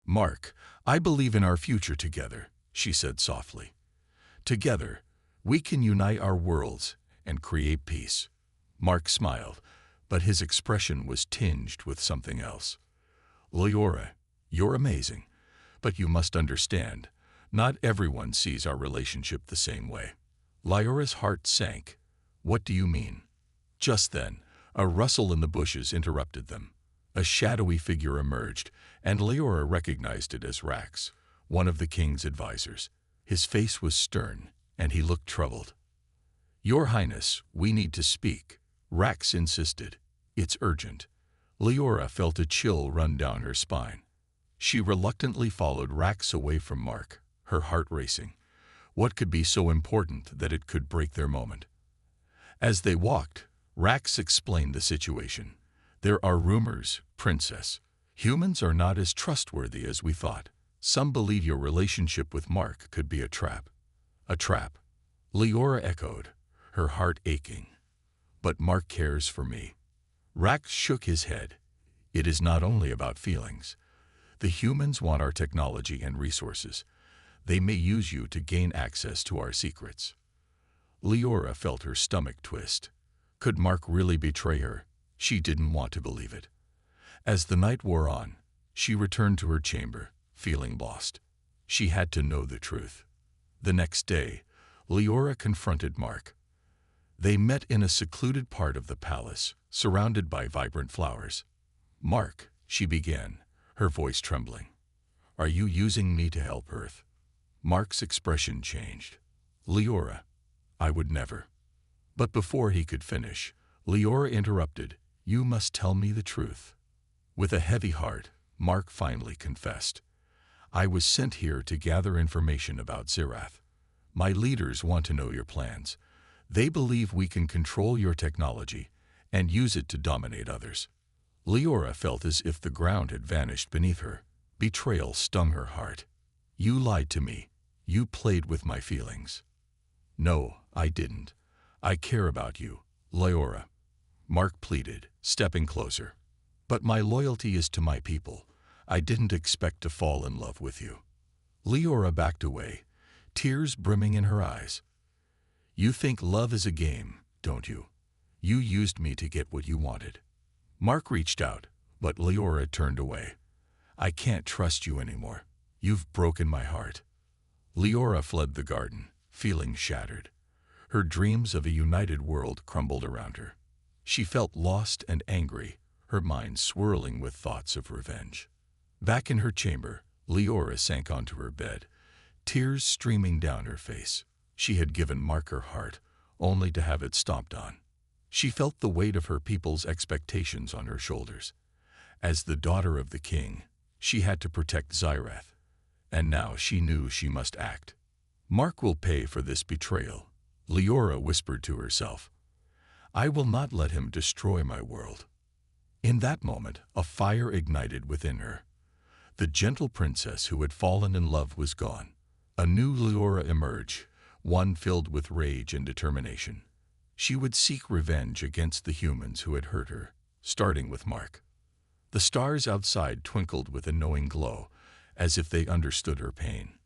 "Mark, I believe in our future together," she said softly. "Together, we can unite our worlds and create peace." Mark smiled, but his expression was tinged with something else. "Leora, you're amazing, but you must understand, not everyone sees our relationship the same way." Leora's heart sank. "What do you mean?" Just then, a rustle in the bushes interrupted them. A shadowy figure emerged, and Leora recognized it as Rax, one of the king's advisors. His face was stern, and he looked troubled. "Your Highness, we need to speak," Rax insisted. "It's urgent." Leora felt a chill run down her spine. She reluctantly followed Rax away from Mark, her heart racing. What could be so important that it could break their moment? As they walked, Rax explained the situation. "There are rumors, Princess. Humans are not as trustworthy as we thought. Some believe your relationship with Mark could be a trap." "A trap?" Leora echoed, her heart aching. "But Mark cares for me." Rax shook his head. "It is not only about feelings. The humans want our technology and resources. They may use you to gain access to our secrets." Leora felt her stomach twist. Could Mark really betray her? She didn't want to believe it. As the night wore on, she returned to her chamber, feeling lost. She had to know the truth. The next day, Leora confronted Mark. They met in a secluded part of the palace, surrounded by vibrant flowers. "Mark," she began, her voice trembling, "are you using me to help Earth?" Mark's expression changed. "Leora, I would never." But before he could finish, Leora interrupted. "You must tell me the truth." With a heavy heart, Mark finally confessed. "I was sent here to gather information about Zirath. My leaders want to know your plans. They believe we can control your technology and use it to dominate others." Leora felt as if the ground had vanished beneath her. Betrayal stung her heart. "You lied to me. You played with my feelings." "No, I didn't. I care about you, Leora," Mark pleaded, stepping closer. "But my loyalty is to my people. I didn't expect to fall in love with you." Leora backed away, tears brimming in her eyes. "You think love is a game, don't you? You used me to get what you wanted." Mark reached out, but Leora turned away. "I can't trust you anymore. You've broken my heart." Leora fled the garden, feeling shattered. Her dreams of a united world crumbled around her. She felt lost and angry, her mind swirling with thoughts of revenge. Back in her chamber, Leora sank onto her bed, tears streaming down her face. She had given Mark her heart, only to have it stomped on. She felt the weight of her people's expectations on her shoulders. As the daughter of the king, she had to protect Zirath, and now she knew she must act. "Mark will pay for this betrayal," Leora whispered to herself. "I will not let him destroy my world." In that moment, a fire ignited within her. The gentle princess who had fallen in love was gone. A new Leora emerged, one filled with rage and determination. She would seek revenge against the humans who had hurt her, starting with Mark. The stars outside twinkled with a knowing glow, as if they understood her pain.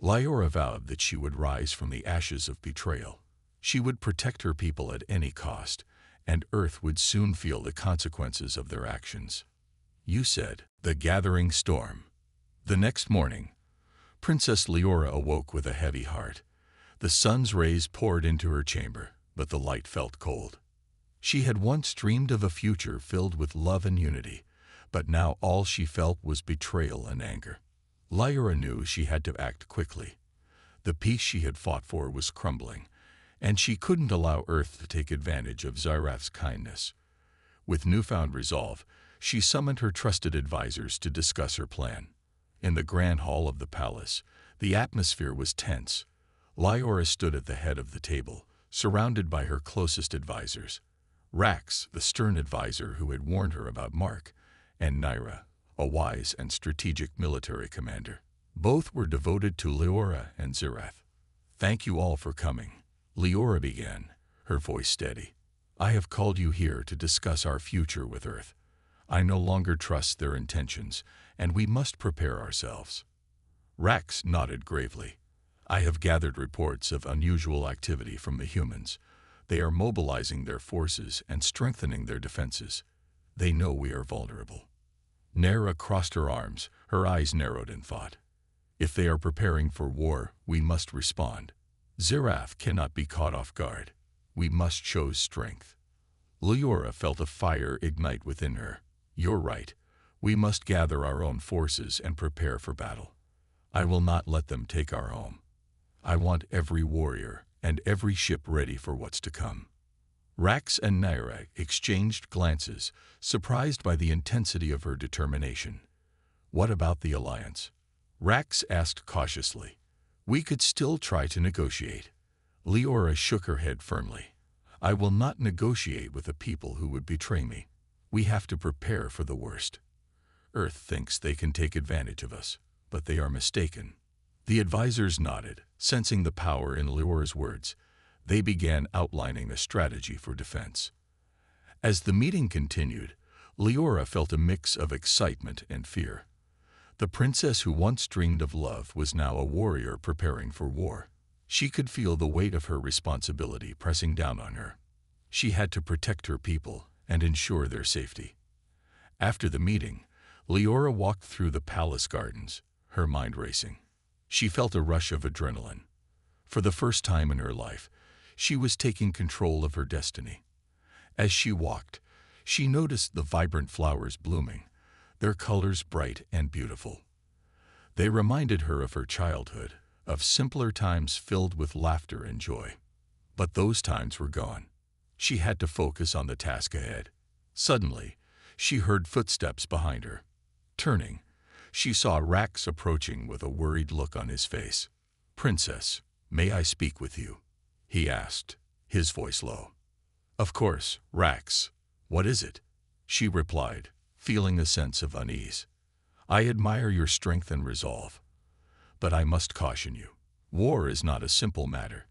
Leora vowed that she would rise from the ashes of betrayal. She would protect her people at any cost, and Earth would soon feel the consequences of their actions. You said, the gathering storm. The next morning, Princess Leora awoke with a heavy heart. The sun's rays poured into her chamber, but the light felt cold. She had once dreamed of a future filled with love and unity, but now all she felt was betrayal and anger. Leora knew she had to act quickly. The peace she had fought for was crumbling, and she couldn't allow Earth to take advantage of Zirath's kindness. With newfound resolve, she summoned her trusted advisors to discuss her plan. In the grand hall of the palace, the atmosphere was tense. Leora stood at the head of the table, surrounded by her closest advisors. Rax, the stern advisor who had warned her about Mark, and Naira, a wise and strategic military commander. Both were devoted to Leora and Zirath. "Thank you all for coming," Leora began, her voice steady. "I have called you here to discuss our future with Earth. I no longer trust their intentions, and we must prepare ourselves. Rax nodded gravely. I have gathered reports of unusual activity from the humans. They are mobilizing their forces and strengthening their defenses. They know we are vulnerable. Nera crossed her arms, her eyes narrowed in thought. If they are preparing for war, we must respond. Zirath cannot be caught off guard. We must show strength. Leora felt a fire ignite within her. You're right. We must gather our own forces and prepare for battle. I will not let them take our home. I want every warrior and every ship ready for what's to come. Rax and Naira exchanged glances, surprised by the intensity of her determination. What about the alliance? Rax asked cautiously. We could still try to negotiate. Leora shook her head firmly. I will not negotiate with a people who would betray me. We have to prepare for the worst. Earth thinks they can take advantage of us, but they are mistaken. The advisors nodded, sensing the power in Leora's words. They began outlining a strategy for defense. As the meeting continued, Leora felt a mix of excitement and fear. The princess who once dreamed of love was now a warrior preparing for war. She could feel the weight of her responsibility pressing down on her. She had to protect her people and ensure their safety. After the meeting, Leora walked through the palace gardens, her mind racing. She felt a rush of adrenaline. For the first time in her life, she was taking control of her destiny. As she walked, she noticed the vibrant flowers blooming, their colors bright and beautiful. They reminded her of her childhood, of simpler times filled with laughter and joy. But those times were gone. She had to focus on the task ahead. Suddenly, she heard footsteps behind her. Turning, she saw Rax approaching with a worried look on his face. "Princess, may I speak with you?" he asked, his voice low. "Of course, Rax. What is it?" she replied, feeling a sense of unease. "I admire your strength and resolve. But I must caution you. War is not a simple matter.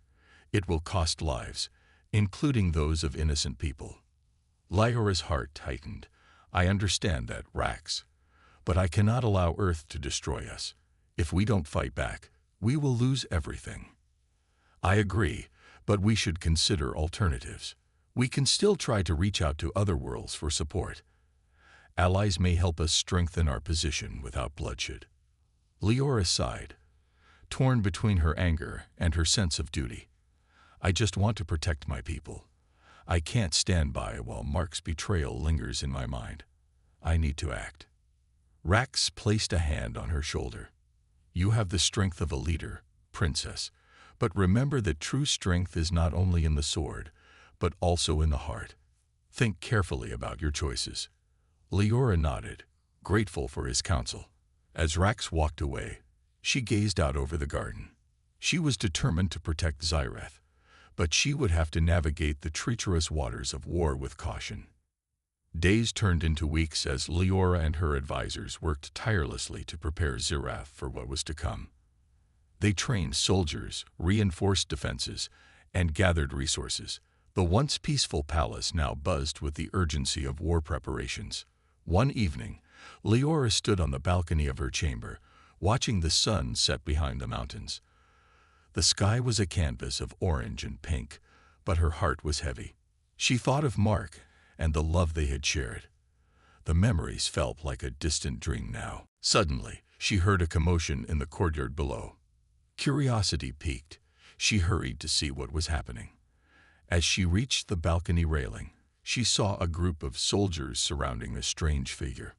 It will cost lives, including those of innocent people." Leora's heart tightened. "I understand that, Rax. But I cannot allow Earth to destroy us. If we don't fight back, we will lose everything." "I agree, but we should consider alternatives. We can still try to reach out to other worlds for support. Allies may help us strengthen our position without bloodshed." Leora sighed, torn between her anger and her sense of duty. "I just want to protect my people. I can't stand by while Mark's betrayal lingers in my mind. I need to act." Rax placed a hand on her shoulder. "You have the strength of a leader, princess, but remember that true strength is not only in the sword, but also in the heart. Think carefully about your choices." Leora nodded, grateful for his counsel. As Rax walked away, she gazed out over the garden. She was determined to protect Zirath, but she would have to navigate the treacherous waters of war with caution. Days turned into weeks as Leora and her advisors worked tirelessly to prepare Zirath for what was to come. They trained soldiers, reinforced defenses, and gathered resources. The once peaceful palace now buzzed with the urgency of war preparations. One evening, Leora stood on the balcony of her chamber, watching the sun set behind the mountains. The sky was a canvas of orange and pink, but her heart was heavy. She thought of Mark and the love they had shared. The memories felt like a distant dream now. Suddenly, she heard a commotion in the courtyard below. Curiosity piqued. She hurried to see what was happening. As she reached the balcony railing, she saw a group of soldiers surrounding a strange figure.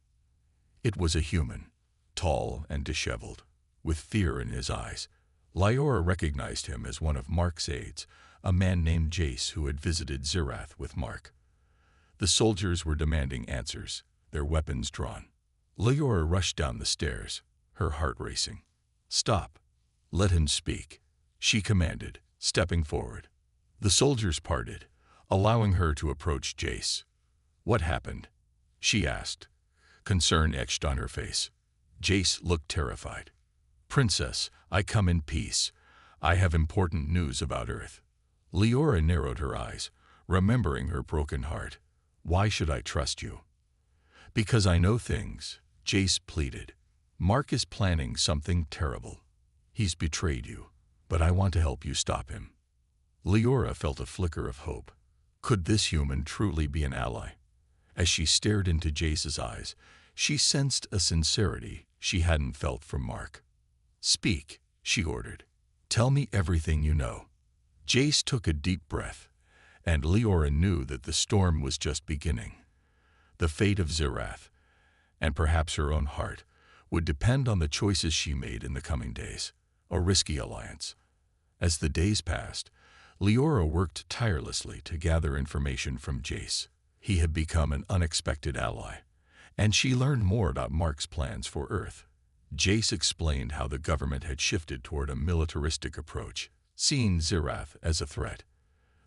It was a human, tall and disheveled, with fear in his eyes. Leora recognized him as one of Mark's aides, a man named Jace who had visited Zirath with Mark. The soldiers were demanding answers, their weapons drawn. Leora rushed down the stairs, her heart racing. "Stop. Let him speak," she commanded, stepping forward. The soldiers parted, allowing her to approach Jace. "What happened?" she asked, concern etched on her face. Jace looked terrified. "Princess, I come in peace. I have important news about Earth." Leora narrowed her eyes, remembering her broken heart. "Why should I trust you?" "Because I know things," Jace pleaded. Mark is planning something terrible. He's betrayed you, but I want to help you stop him." Leora felt a flicker of hope. Could this human truly be an ally? As she stared into Jace's eyes, she sensed a sincerity she hadn't felt from Mark. "Speak," she ordered. "Tell me everything you know." Jace took a deep breath, and Leora knew that the storm was just beginning. The fate of Zirath, and perhaps her own heart, would depend on the choices she made in the coming days. A risky alliance. As the days passed, Leora worked tirelessly to gather information from Jace. He had become an unexpected ally, and she learned more about Mark's plans for Earth. Jace explained how the government had shifted toward a militaristic approach, seeing Zirath as a threat.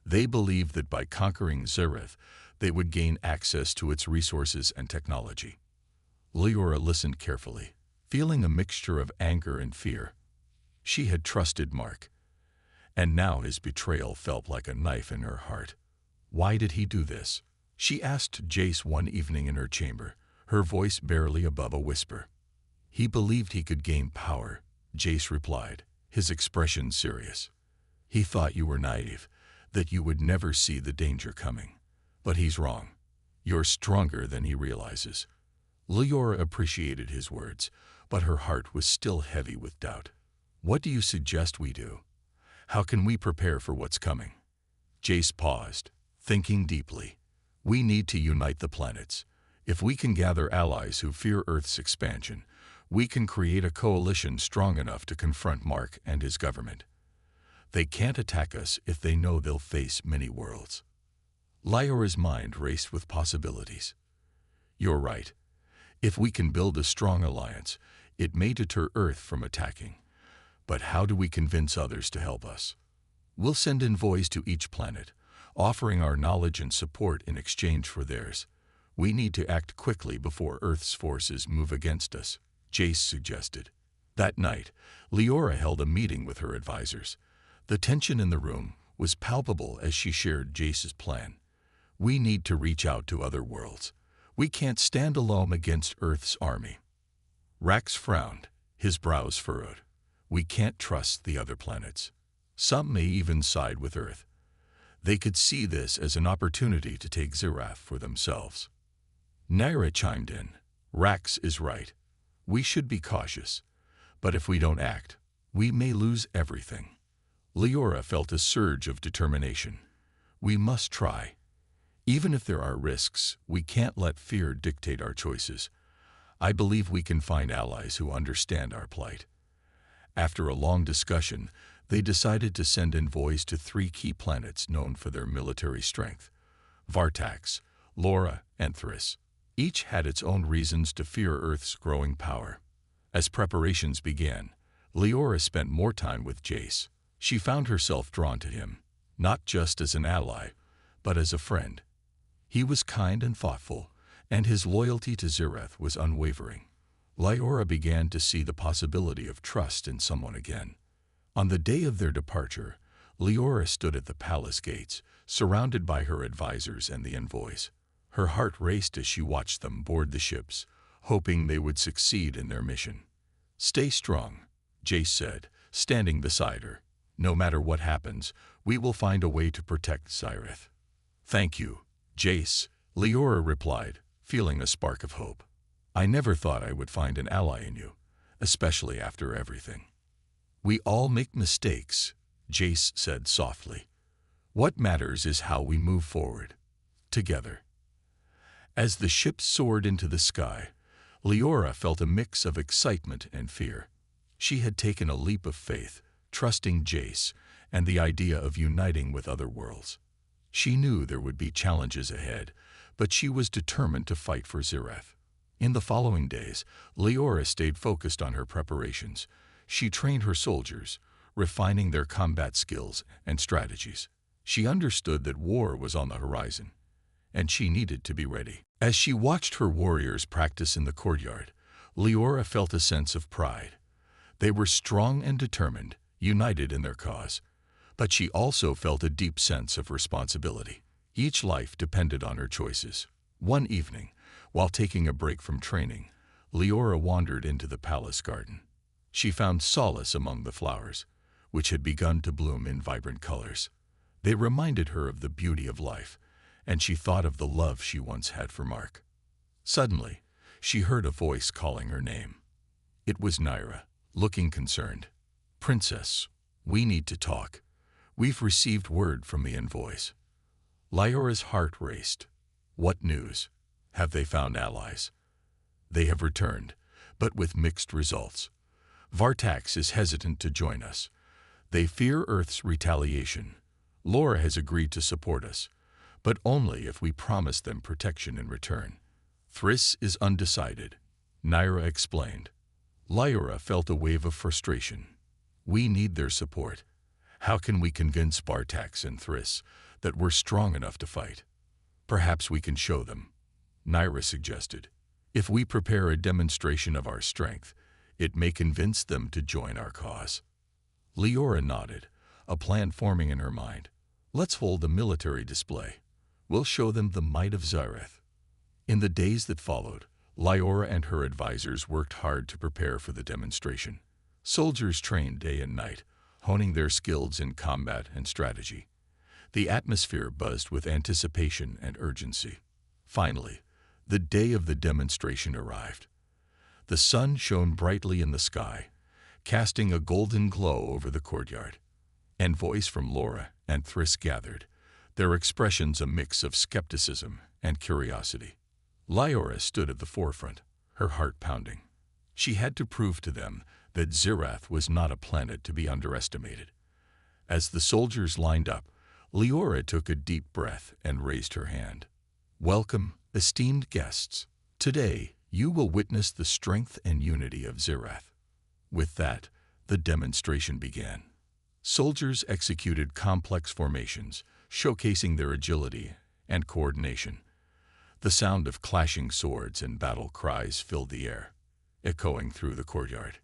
They believed that by conquering Zirath, they would gain access to its resources and technology. Leora listened carefully, feeling a mixture of anger and fear. She had trusted Mark, and now his betrayal felt like a knife in her heart. Why did he do this? She asked Jace one evening in her chamber, her voice barely above a whisper. "He believed he could gain power," Jace replied, his expression serious. "He thought you were naive, that you would never see the danger coming. But he's wrong. You're stronger than he realizes." Leora appreciated his words, but her heart was still heavy with doubt. "What do you suggest we do? How can we prepare for what's coming?" Jace paused, thinking deeply. "We need to unite the planets. If we can gather allies who fear Earth's expansion, we can create a coalition strong enough to confront Mark and his government. They can't attack us if they know they'll face many worlds." Leora's mind raced with possibilities. "You're right. If we can build a strong alliance, it may deter Earth from attacking. But how do we convince others to help us? We'll send envoys to each planet, offering our knowledge and support in exchange for theirs. We need to act quickly before Earth's forces move against us," Jace suggested. That night, Leora held a meeting with her advisors. The tension in the room was palpable as she shared Jace's plan. "We need to reach out to other worlds. We can't stand alone against Earth's army." Rax frowned, his brows furrowed. "We can't trust the other planets. Some may even side with Earth. They could see this as an opportunity to take Zirath for themselves." Naira chimed in. "Rax is right. We should be cautious. But if we don't act, we may lose everything." Leora felt a surge of determination. "We must try. Even if there are risks, we can't let fear dictate our choices. I believe we can find allies who understand our plight." After a long discussion, they decided to send envoys to 3 key planets known for their military strength: Vartax, Laura, and Thris. Each had its own reasons to fear Earth's growing power. As preparations began, Leora spent more time with Jace. She found herself drawn to him, not just as an ally, but as a friend. He was kind and thoughtful, and his loyalty to Zirath was unwavering. Leora began to see the possibility of trust in someone again. On the day of their departure, Leora stood at the palace gates, surrounded by her advisors and the envoys. Her heart raced as she watched them board the ships, hoping they would succeed in their mission. "Stay strong," Jace said, standing beside her. "No matter what happens, we will find a way to protect Zirath." "Thank you, Jace," Leora replied, feeling a spark of hope. "I never thought I would find an ally in you, especially after everything." "We all make mistakes," Jace said softly. "What matters is how we move forward, together." As the ship soared into the sky, Leora felt a mix of excitement and fear. She had taken a leap of faith, trusting Jace and the idea of uniting with other worlds. She knew there would be challenges ahead, but she was determined to fight for Zirath. In the following days, Leora stayed focused on her preparations. She trained her soldiers, refining their combat skills and strategies. She understood that war was on the horizon, and she needed to be ready. As she watched her warriors practice in the courtyard, Leora felt a sense of pride. They were strong and determined, united in their cause. But she also felt a deep sense of responsibility. Each life depended on her choices. One evening, while taking a break from training, Leora wandered into the palace garden. She found solace among the flowers, which had begun to bloom in vibrant colors. They reminded her of the beauty of life, and she thought of the love she once had for Mark. Suddenly, she heard a voice calling her name. It was Naira, looking concerned. "Princess, we need to talk. We've received word from the envoys." Leora's heart raced. What news? Have they found allies? They have returned, but with mixed results. Vartax is hesitant to join us. They fear Earth's retaliation. Laura has agreed to support us, but only if we promise them protection in return. Thriss is undecided, Naira explained. Lyra felt a wave of frustration. We need their support. How can we convince Vartax and Thriss that we're strong enough to fight? Perhaps we can show them, Naira suggested. If we prepare a demonstration of our strength, it may convince them to join our cause. Leora nodded, a plan forming in her mind. Let's hold a military display. We'll show them the might of Xyrath. In the days that followed, Lyora and her advisors worked hard to prepare for the demonstration. Soldiers trained day and night, honing their skills in combat and strategy. The atmosphere buzzed with anticipation and urgency. Finally, the day of the demonstration arrived. The sun shone brightly in the sky, casting a golden glow over the courtyard. Envoys from Laura and Thriss gathered, their expressions a mix of skepticism and curiosity. Lyora stood at the forefront, her heart pounding. She had to prove to them that Xyrath was not a planet to be underestimated. As the soldiers lined up, Leora took a deep breath and raised her hand. Welcome, esteemed guests. Today, you will witness the strength and unity of Xyrath. With that, the demonstration began. Soldiers executed complex formations, showcasing their agility and coordination. The sound of clashing swords and battle cries filled the air, echoing through the courtyard.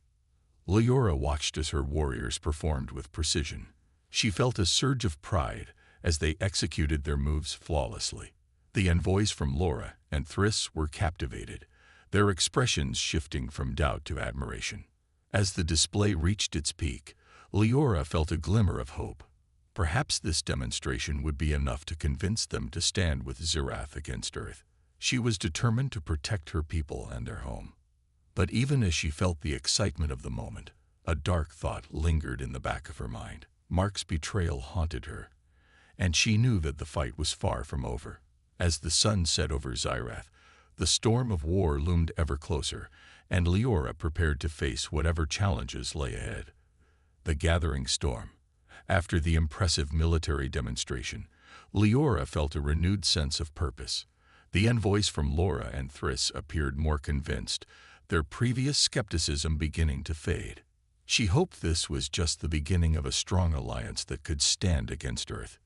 Leora watched as her warriors performed with precision. She felt a surge of pride as they executed their moves flawlessly. The envoys from Laura and Thriss were captivated, their expressions shifting from doubt to admiration. As the display reached its peak, Leora felt a glimmer of hope. Perhaps this demonstration would be enough to convince them to stand with Xyrath against Earth. She was determined to protect her people and their home. But even as she felt the excitement of the moment, a dark thought lingered in the back of her mind. Mark's betrayal haunted her, and she knew that the fight was far from over. As the sun set over Xyrath, the storm of war loomed ever closer, and Leora prepared to face whatever challenges lay ahead. The gathering storm. After the impressive military demonstration, Leora felt a renewed sense of purpose. The envoys from Laura and Thriss appeared more convinced, their previous skepticism beginning to fade. She hoped this was just the beginning of a strong alliance that could stand against Earth.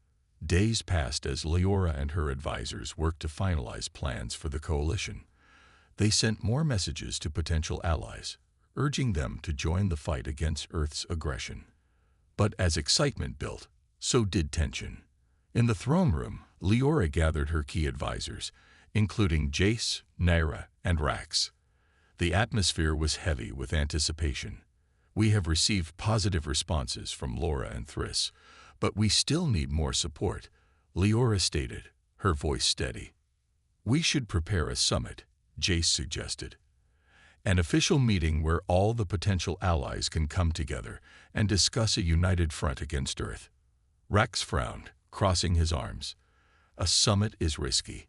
Days passed as Leora and her advisors worked to finalize plans for the coalition. They sent more messages to potential allies, urging them to join the fight against Earth's aggression. But as excitement built, so did tension. In the throne room, Leora gathered her key advisors, including Jace, Naira, and Rax. The atmosphere was heavy with anticipation. We have received positive responses from Laura and Thriss, but we still need more support, Leora stated, her voice steady. We should prepare a summit, Jace suggested. An official meeting where all the potential allies can come together and discuss a united front against Earth. Rax frowned, crossing his arms. A summit is risky.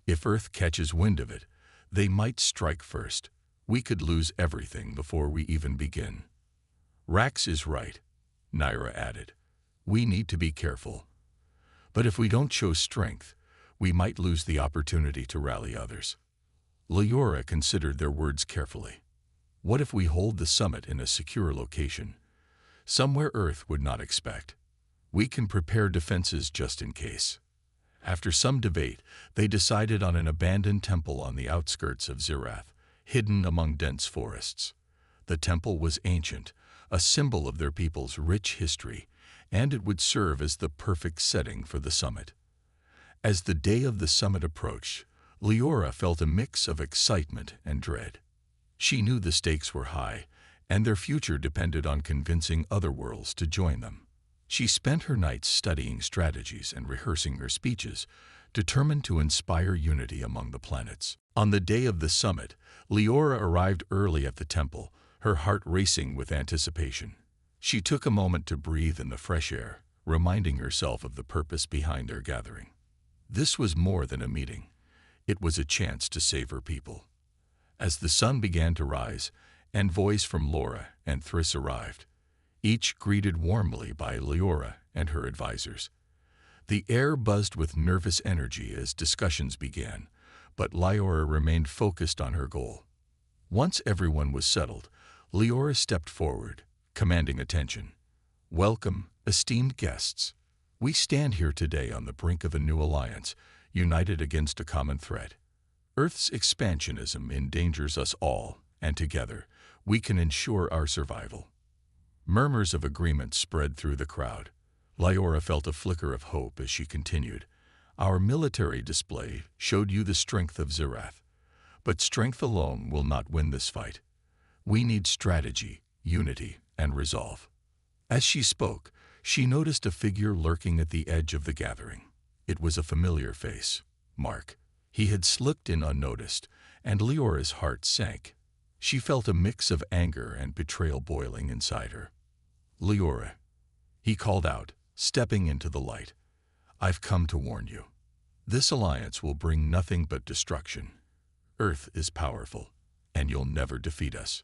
If Earth catches wind of it, they might strike first. We could lose everything before we even begin. Rax is right, Naira added. We need to be careful. But if we don't show strength, we might lose the opportunity to rally others. Leora considered their words carefully. What if we hold the summit in a secure location, somewhere Earth would not expect? We can prepare defenses just in case. After some debate, they decided on an abandoned temple on the outskirts of Xyrath, hidden among dense forests. The temple was ancient, a symbol of their people's rich history, and it would serve as the perfect setting for the summit. As the day of the summit approached, Leora felt a mix of excitement and dread. She knew the stakes were high, and their future depended on convincing other worlds to join them. She spent her nights studying strategies and rehearsing her speeches, determined to inspire unity among the planets. On the day of the summit, Leora arrived early at the temple, her heart racing with anticipation. She took a moment to breathe in the fresh air, reminding herself of the purpose behind their gathering. This was more than a meeting. It was a chance to save her people. As the sun began to rise, envoys from Laura and Thriss arrived, each greeted warmly by Leora and her advisors. The air buzzed with nervous energy as discussions began, but Leora remained focused on her goal. Once everyone was settled, Leora stepped forward, commanding attention. "Welcome, esteemed guests. We stand here today on the brink of a new alliance, united against a common threat. Earth's expansionism endangers us all, and together, we can ensure our survival." Murmurs of agreement spread through the crowd. Leora felt a flicker of hope as she continued. "Our military display showed you the strength of Zerath, but strength alone will not win this fight. We need strategy, unity, and resolve." As she spoke, she noticed a figure lurking at the edge of the gathering. It was a familiar face, Mark. He had slipped in unnoticed, and Leora's heart sank. She felt a mix of anger and betrayal boiling inside her. "Leora," he called out, stepping into the light, "I've come to warn you. This alliance will bring nothing but destruction. Earth is powerful, and you'll never defeat us."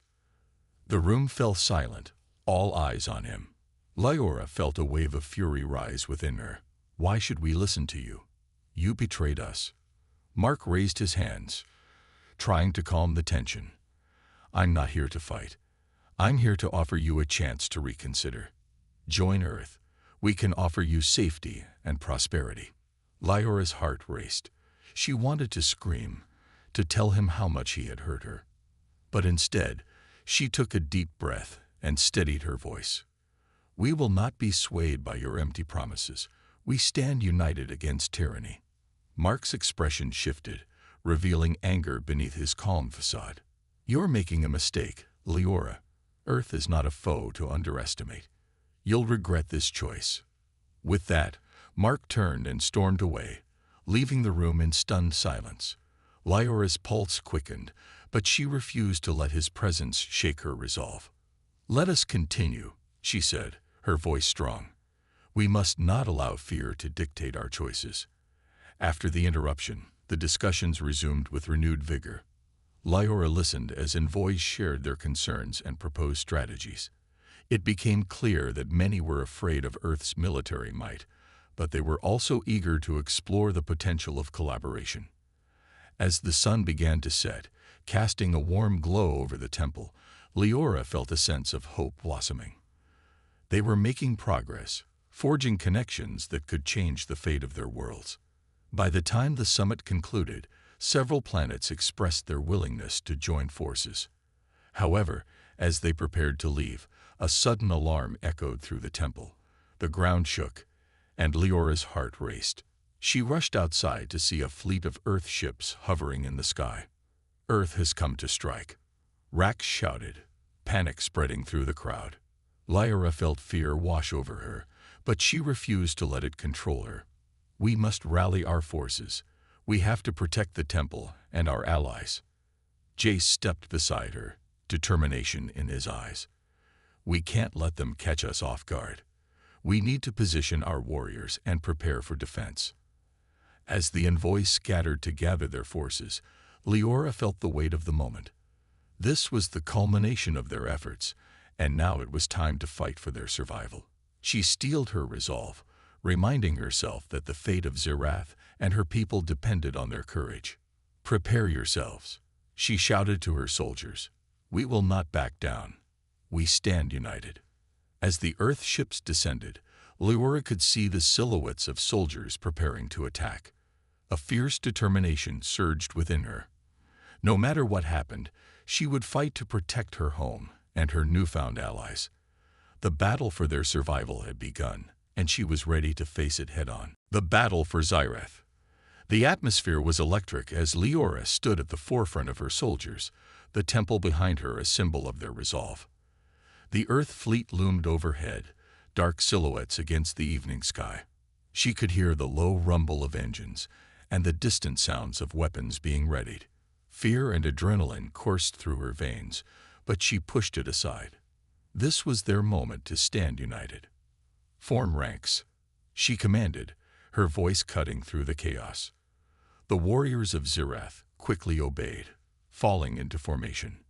The room fell silent, all eyes on him. Leora felt a wave of fury rise within her. "Why should we listen to you? You betrayed us." Mark raised his hands, trying to calm the tension. "I'm not here to fight. I'm here to offer you a chance to reconsider. Join Earth. We can offer you safety and prosperity." Leora's heart raced. She wanted to scream, to tell him how much he had hurt her. But instead, she took a deep breath and steadied her voice. "We will not be swayed by your empty promises. We stand united against tyranny." Mark's expression shifted, revealing anger beneath his calm facade. "You're making a mistake, Leora. Earth is not a foe to underestimate. You'll regret this choice." With that, Mark turned and stormed away, leaving the room in stunned silence. Leora's pulse quickened, but she refused to let his presence shake her resolve. "Let us continue," she said, her voice strong. "We must not allow fear to dictate our choices." After the interruption, the discussions resumed with renewed vigor. Leora listened as envoys shared their concerns and proposed strategies. It became clear that many were afraid of Earth's military might, but they were also eager to explore the potential of collaboration. As the sun began to set, casting a warm glow over the temple, Leora felt a sense of hope blossoming. They were making progress, forging connections that could change the fate of their worlds. By the time the summit concluded, several planets expressed their willingness to join forces. However, as they prepared to leave, a sudden alarm echoed through the temple. The ground shook, and Leora's heart raced. She rushed outside to see a fleet of Earth ships hovering in the sky. "Earth has come to strike," Rax shouted, panic spreading through the crowd. Leora felt fear wash over her, but she refused to let it control her. "We must rally our forces. We have to protect the temple and our allies." Jace stepped beside her, determination in his eyes. "We can't let them catch us off guard. We need to position our warriors and prepare for defense." As the envoys scattered to gather their forces, Leora felt the weight of the moment. This was the culmination of their efforts, and now it was time to fight for their survival. She steeled her resolve, reminding herself that the fate of Zerath and her people depended on their courage. "Prepare yourselves," she shouted to her soldiers. "We will not back down. We stand united." As the Earth ships descended, Leora could see the silhouettes of soldiers preparing to attack. A fierce determination surged within her. No matter what happened, she would fight to protect her home and her newfound allies. The battle for their survival had begun, and she was ready to face it head-on. The battle for Zerath. The atmosphere was electric as Leora stood at the forefront of her soldiers, the temple behind her a symbol of their resolve. The Earth fleet loomed overhead, dark silhouettes against the evening sky. She could hear the low rumble of engines and the distant sounds of weapons being readied. Fear and adrenaline coursed through her veins, but she pushed it aside. This was their moment to stand united. "Form ranks," she commanded, her voice cutting through the chaos. The warriors of Zirath quickly obeyed, falling into formation.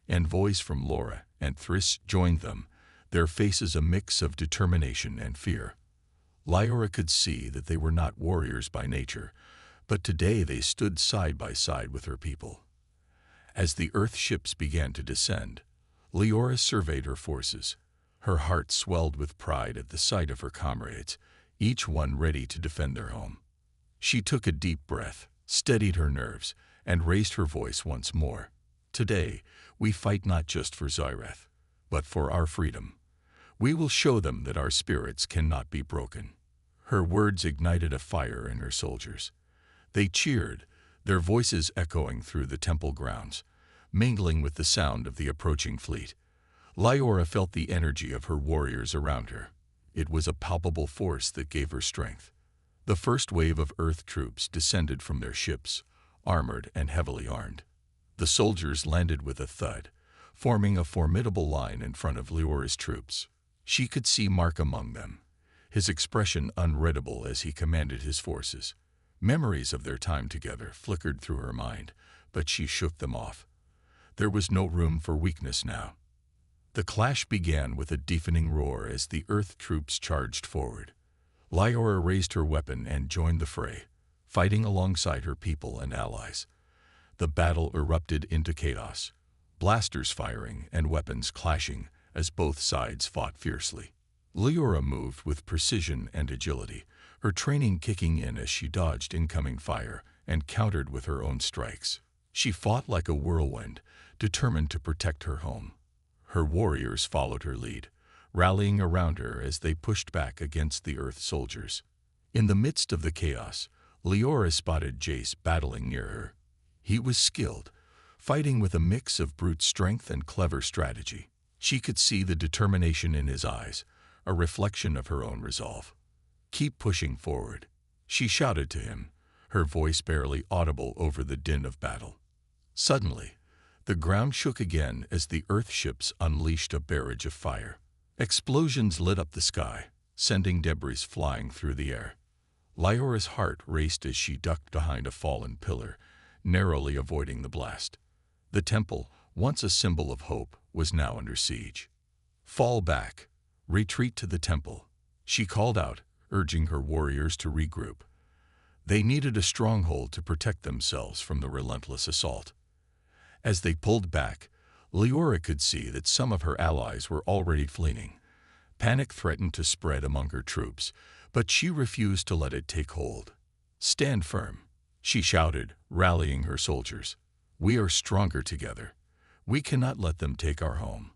Envoys from Laura and Thriss joined them, their faces a mix of determination and fear. Lyora could see that they were not warriors by nature, but today they stood side by side with her people. As the Earth ships began to descend, Lyora surveyed her forces. Her heart swelled with pride at the sight of her comrades, each one ready to defend their home. She took a deep breath, steadied her nerves, and raised her voice once more. "Today, we fight not just for Zirath, but for our freedom. We will show them that our spirits cannot be broken." Her words ignited a fire in her soldiers. They cheered, their voices echoing through the temple grounds, mingling with the sound of the approaching fleet. Lyora felt the energy of her warriors around her. It was a palpable force that gave her strength. The first wave of Earth troops descended from their ships, armored and heavily armed. The soldiers landed with a thud, forming a formidable line in front of Lyora's troops. She could see Mark among them, his expression unreadable as he commanded his forces. Memories of their time together flickered through her mind, but she shook them off. There was no room for weakness now. The clash began with a deafening roar as the Earth troops charged forward. Lyora raised her weapon and joined the fray, fighting alongside her people and allies. The battle erupted into chaos, blasters firing and weapons clashing as both sides fought fiercely. Lyora moved with precision and agility, her training kicking in as she dodged incoming fire and countered with her own strikes. She fought like a whirlwind, determined to protect her home. Her warriors followed her lead, rallying around her as they pushed back against the Earth soldiers. In the midst of the chaos, Lyora spotted Jace battling near her. He was skilled, fighting with a mix of brute strength and clever strategy. She could see the determination in his eyes, a reflection of her own resolve. "Keep pushing forward," she shouted to him, her voice barely audible over the din of battle. Suddenly, the ground shook again as the Earth ships unleashed a barrage of fire. Explosions lit up the sky, sending debris flying through the air. Lyora's heart raced as she ducked behind a fallen pillar, narrowly avoiding the blast. The temple, once a symbol of hope, was now under siege. "Fall back. Retreat to the temple," she called out, urging her warriors to regroup. They needed a stronghold to protect themselves from the relentless assault. As they pulled back, Lyora could see that some of her allies were already fleeing. Panic threatened to spread among her troops, but she refused to let it take hold. "Stand firm," she shouted, rallying her soldiers. "We are stronger together. We cannot let them take our home."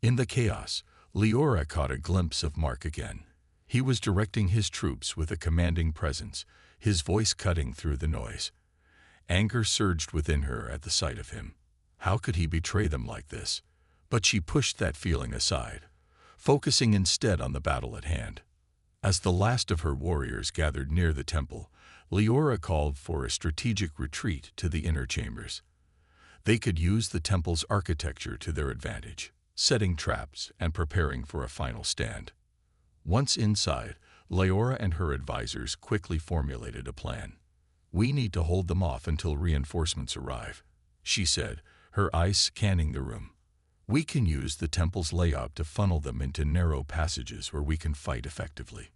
In the chaos, Lyora caught a glimpse of Mark again. He was directing his troops with a commanding presence, his voice cutting through the noise. Anger surged within her at the sight of him. How could he betray them like this? But she pushed that feeling aside, focusing instead on the battle at hand. As the last of her warriors gathered near the temple, Lyora called for a strategic retreat to the inner chambers. They could use the temple's architecture to their advantage, setting traps and preparing for a final stand. Once inside, Lyora and her advisors quickly formulated a plan. "We need to hold them off until reinforcements arrive," she said, her eyes scanning the room. "We can use the temple's layout to funnel them into narrow passages where we can fight effectively."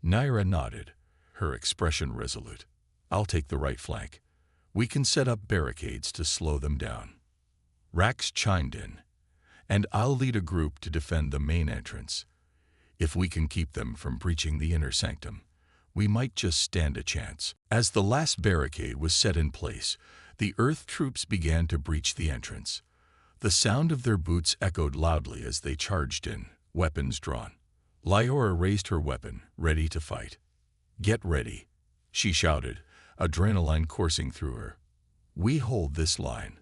Naira nodded, her expression resolute. "I'll take the right flank. We can set up barricades to slow them down." Rax chimed in, "And I'll lead a group to defend the main entrance. If we can keep them from breaching the inner sanctum, we might just stand a chance." As the last barricade was set in place, the Earth troops began to breach the entrance. The sound of their boots echoed loudly as they charged in, weapons drawn. Lyora raised her weapon, ready to fight. "Get ready," she shouted, adrenaline coursing through her. "We hold this line.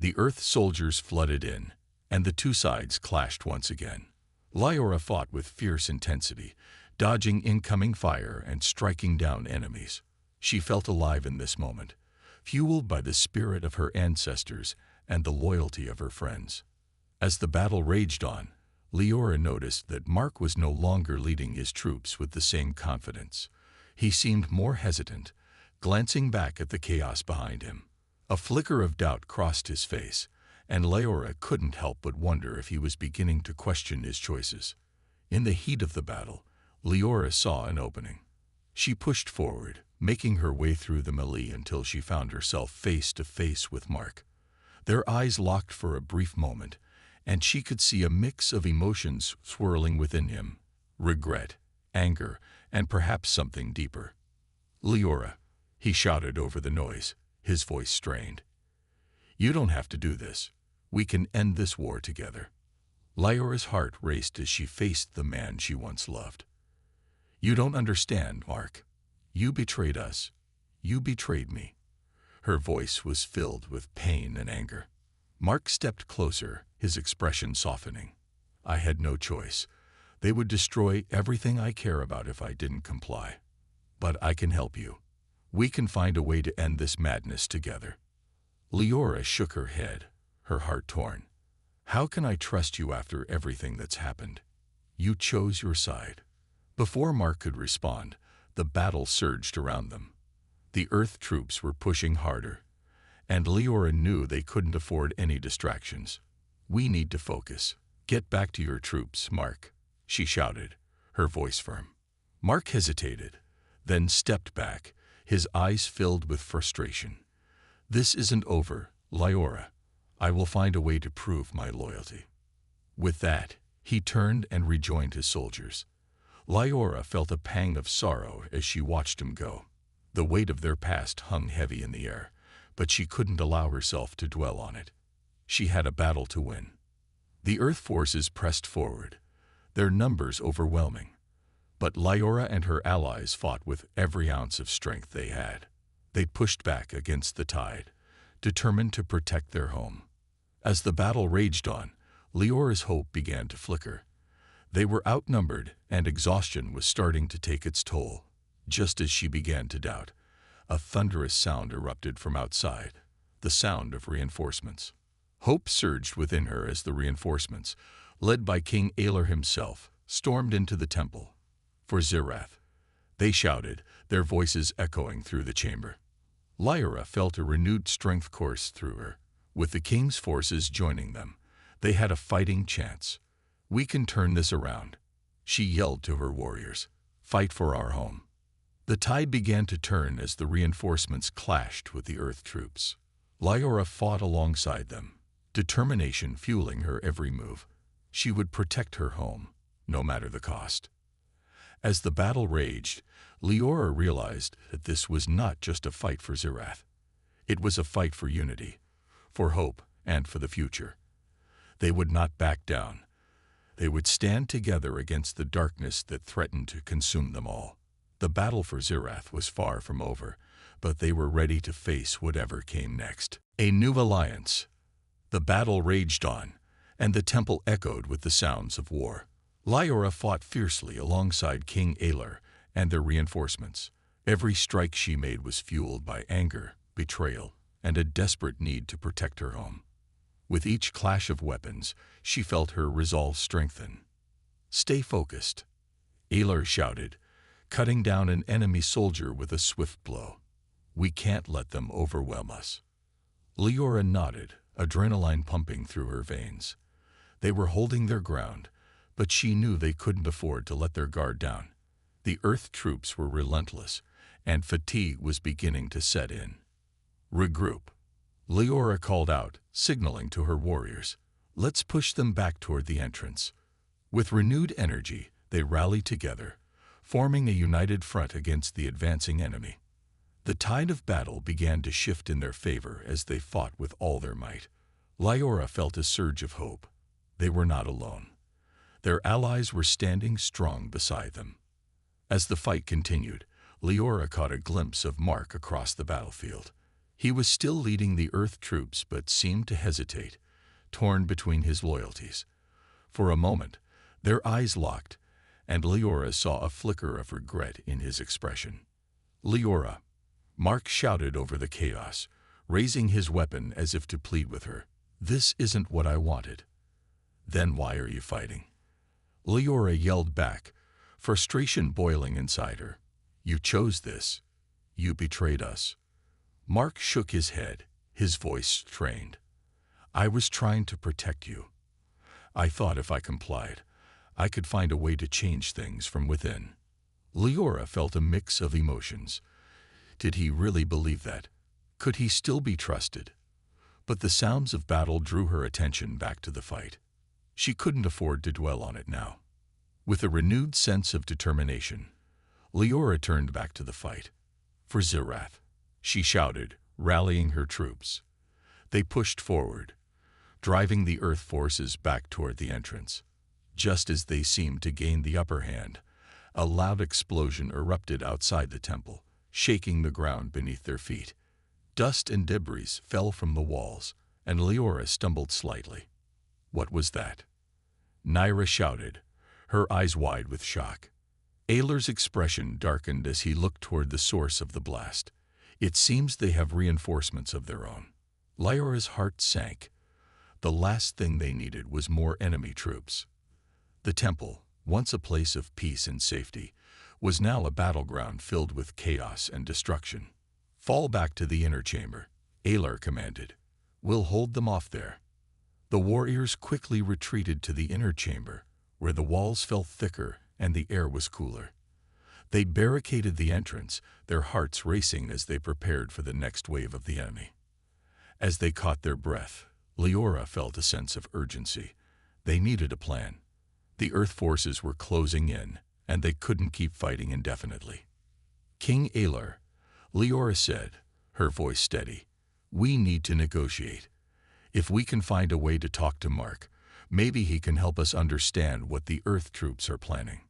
The Earth soldiers flooded in, and the two sides clashed once again. Lyora fought with fierce intensity, dodging incoming fire and striking down enemies. She felt alive in this moment, fueled by the spirit of her ancestors and the loyalty of her friends. As the battle raged on, Lyora noticed that Mark was no longer leading his troops with the same confidence. He seemed more hesitant, glancing back at the chaos behind him. A flicker of doubt crossed his face, and Lyora couldn't help but wonder if he was beginning to question his choices. In the heat of the battle, Lyora saw an opening. She pushed forward, making her way through the melee until she found herself face to face with Mark. Their eyes locked for a brief moment, and she could see a mix of emotions swirling within him: regret, anger, and perhaps something deeper. "Lyora," he shouted over the noise, his voice strained. "You don't have to do this. We can end this war together." Lyora's heart raced as she faced the man she once loved. "You don't understand, Mark. You betrayed us. You betrayed me." Her voice was filled with pain and anger. Mark stepped closer, his expression softening. "I had no choice. They would destroy everything I care about if I didn't comply. But I can help you. We can find a way to end this madness together." Lyora shook her head, her heart torn. "How can I trust you after everything that's happened? You chose your side." Before Mark could respond, the battle surged around them. The Earth troops were pushing harder, and Lyora knew they couldn't afford any distractions. "We need to focus. Get back to your troops, Mark," she shouted, her voice firm. Mark hesitated, then stepped back, his eyes filled with frustration. "This isn't over, Lyora. I will find a way to prove my loyalty." With that, he turned and rejoined his soldiers. Lyora felt a pang of sorrow as she watched him go. The weight of their past hung heavy in the air, but she couldn't allow herself to dwell on it. She had a battle to win. The Earth forces pressed forward, their numbers overwhelming. But Lyora and her allies fought with every ounce of strength they had. They pushed back against the tide, determined to protect their home. As the battle raged on, Lyora's hope began to flicker. They were outnumbered, and exhaustion was starting to take its toll. Just as she began to doubt, a thunderous sound erupted from outside, the sound of reinforcements. Hope surged within her as the reinforcements, led by King Alar himself, stormed into the temple. "For Zirath," they shouted, their voices echoing through the chamber. Lyora felt a renewed strength course through her. With the king's forces joining them, they had a fighting chance. "We can turn this around," she yelled to her warriors. "Fight for our home." The tide began to turn as the reinforcements clashed with the Earth troops. Lyora fought alongside them, determination fueling her every move. She would protect her home, no matter the cost. As the battle raged, Lyora realized that this was not just a fight for Zirath. It was a fight for unity, for hope, and for the future. They would not back down. They would stand together against the darkness that threatened to consume them all. The battle for Zirath was far from over, but they were ready to face whatever came next. A new alliance. The battle raged on, and the temple echoed with the sounds of war. Lyora fought fiercely alongside King Alar and their reinforcements. Every strike she made was fueled by anger, betrayal, and a desperate need to protect her home. With each clash of weapons, she felt her resolve strengthen. "Stay focused," Alar shouted, cutting down an enemy soldier with a swift blow. "We can't let them overwhelm us." Lyora nodded, adrenaline pumping through her veins. They were holding their ground, but she knew they couldn't afford to let their guard down. The Earth troops were relentless, and fatigue was beginning to set in. "Regroup," Lyora called out, signaling to her warriors. "Let's push them back toward the entrance." With renewed energy, they rallied together, forming a united front against the advancing enemy. The tide of battle began to shift in their favor as they fought with all their might. Lyora felt a surge of hope. They were not alone. Their allies were standing strong beside them. As the fight continued, Lyora caught a glimpse of Mark across the battlefield. He was still leading the Earth troops but seemed to hesitate, torn between his loyalties. For a moment, their eyes locked, and Leora saw a flicker of regret in his expression. "Leora," Mark shouted over the chaos, raising his weapon as if to plead with her. "This isn't what I wanted." "Then why are you fighting?" Leora yelled back, frustration boiling inside her. "You chose this. You betrayed us." Mark shook his head, his voice strained. "I was trying to protect you. I thought if I complied, I could find a way to change things from within." Leora felt a mix of emotions. Did he really believe that? Could he still be trusted? But the sounds of battle drew her attention back to the fight. She couldn't afford to dwell on it now. With a renewed sense of determination, Leora turned back to the fight. "For Zirath," she shouted, rallying her troops. They pushed forward, driving the Earth forces back toward the entrance. Just as they seemed to gain the upper hand, a loud explosion erupted outside the temple, shaking the ground beneath their feet. Dust and debris fell from the walls, and Leora stumbled slightly. "What was that?" Naira shouted, her eyes wide with shock. Aylar's expression darkened as he looked toward the source of the blast. "It seems they have reinforcements of their own." Leora's heart sank. The last thing they needed was more enemy troops. The temple, once a place of peace and safety, was now a battleground filled with chaos and destruction. "Fall back to the inner chamber," Aylar commanded. "We'll hold them off there." The warriors quickly retreated to the inner chamber, where the walls felt thicker and the air was cooler. They barricaded the entrance, their hearts racing as they prepared for the next wave of the enemy. As they caught their breath, Leora felt a sense of urgency. They needed a plan. The Earth forces were closing in, and they couldn't keep fighting indefinitely. "King Aylar," Leora said, her voice steady, "we need to negotiate. If we can find a way to talk to Mark, maybe he can help us understand what the Earth troops are planning."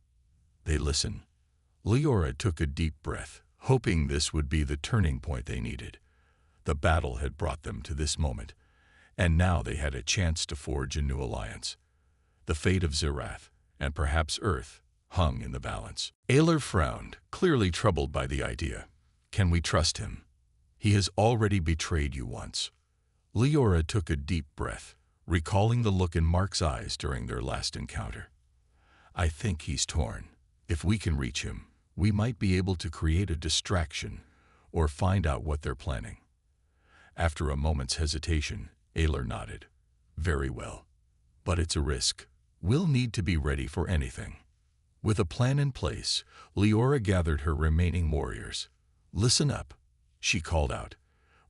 They listened. Leora took a deep breath, hoping this would be the turning point they needed. The battle had brought them to this moment, and now they had a chance to forge a new alliance. The fate of Zirath, and perhaps Earth, hung in the balance. Aylar frowned, clearly troubled by the idea. "Can we trust him? He has already betrayed you once." Leora took a deep breath, recalling the look in Mark's eyes during their last encounter. "I think he's torn. If we can reach him, we might be able to create a distraction or find out what they're planning." After a moment's hesitation, Aylar nodded. "Very well. But it's a risk. We'll need to be ready for anything." With a plan in place, Leora gathered her remaining warriors. "Listen up," she called out.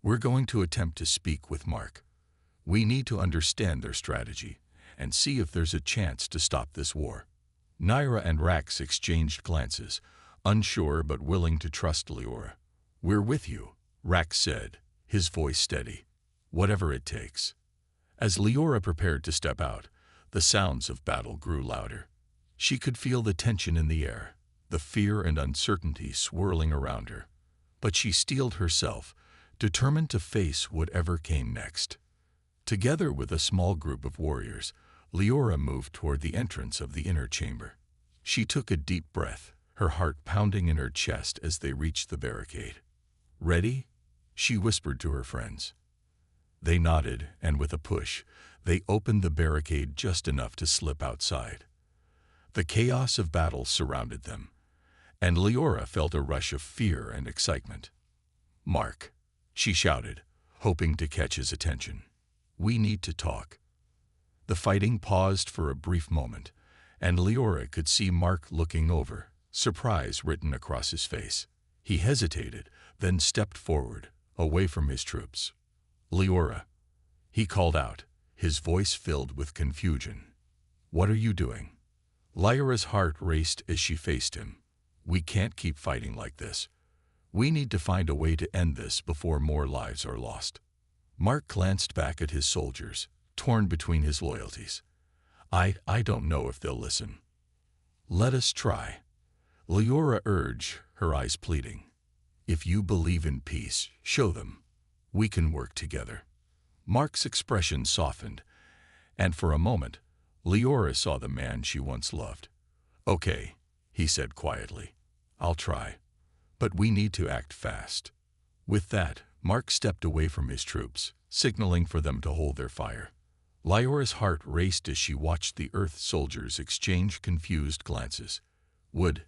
"We're going to attempt to speak with Mark. We need to understand their strategy and see if there's a chance to stop this war." Naira and Rax exchanged glances, unsure but willing to trust Leora. "We're with you," Rax said, his voice steady. "Whatever it takes." As Leora prepared to step out, the sounds of battle grew louder. She could feel the tension in the air, the fear and uncertainty swirling around her. But she steeled herself, determined to face whatever came next. Together with a small group of warriors, Leora moved toward the entrance of the inner chamber. She took a deep breath, her heart pounding in her chest as they reached the barricade. "Ready?" she whispered to her friends. They nodded, and with a push, they opened the barricade just enough to slip outside. The chaos of battle surrounded them, and Leora felt a rush of fear and excitement. "Mark," she shouted, hoping to catch his attention. "We need to talk." The fighting paused for a brief moment, and Leora could see Mark looking over, surprise written across his face. He hesitated, then stepped forward, away from his troops. "Leora," he called out, his voice filled with confusion. "What are you doing?" Lyra's heart raced as she faced him. "We can't keep fighting like this. We need to find a way to end this before more lives are lost." Mark glanced back at his soldiers, torn between his loyalties. I don't know if they'll listen." "Let us try," Leora urged, her eyes pleading. "If you believe in peace, show them. We can work together." Mark's expression softened, and for a moment, Leora saw the man she once loved. "Okay," he said quietly. "I'll try. But we need to act fast." With that, Mark stepped away from his troops, signaling for them to hold their fire. Leora's heart raced as she watched the Earth soldiers exchange confused glances. Would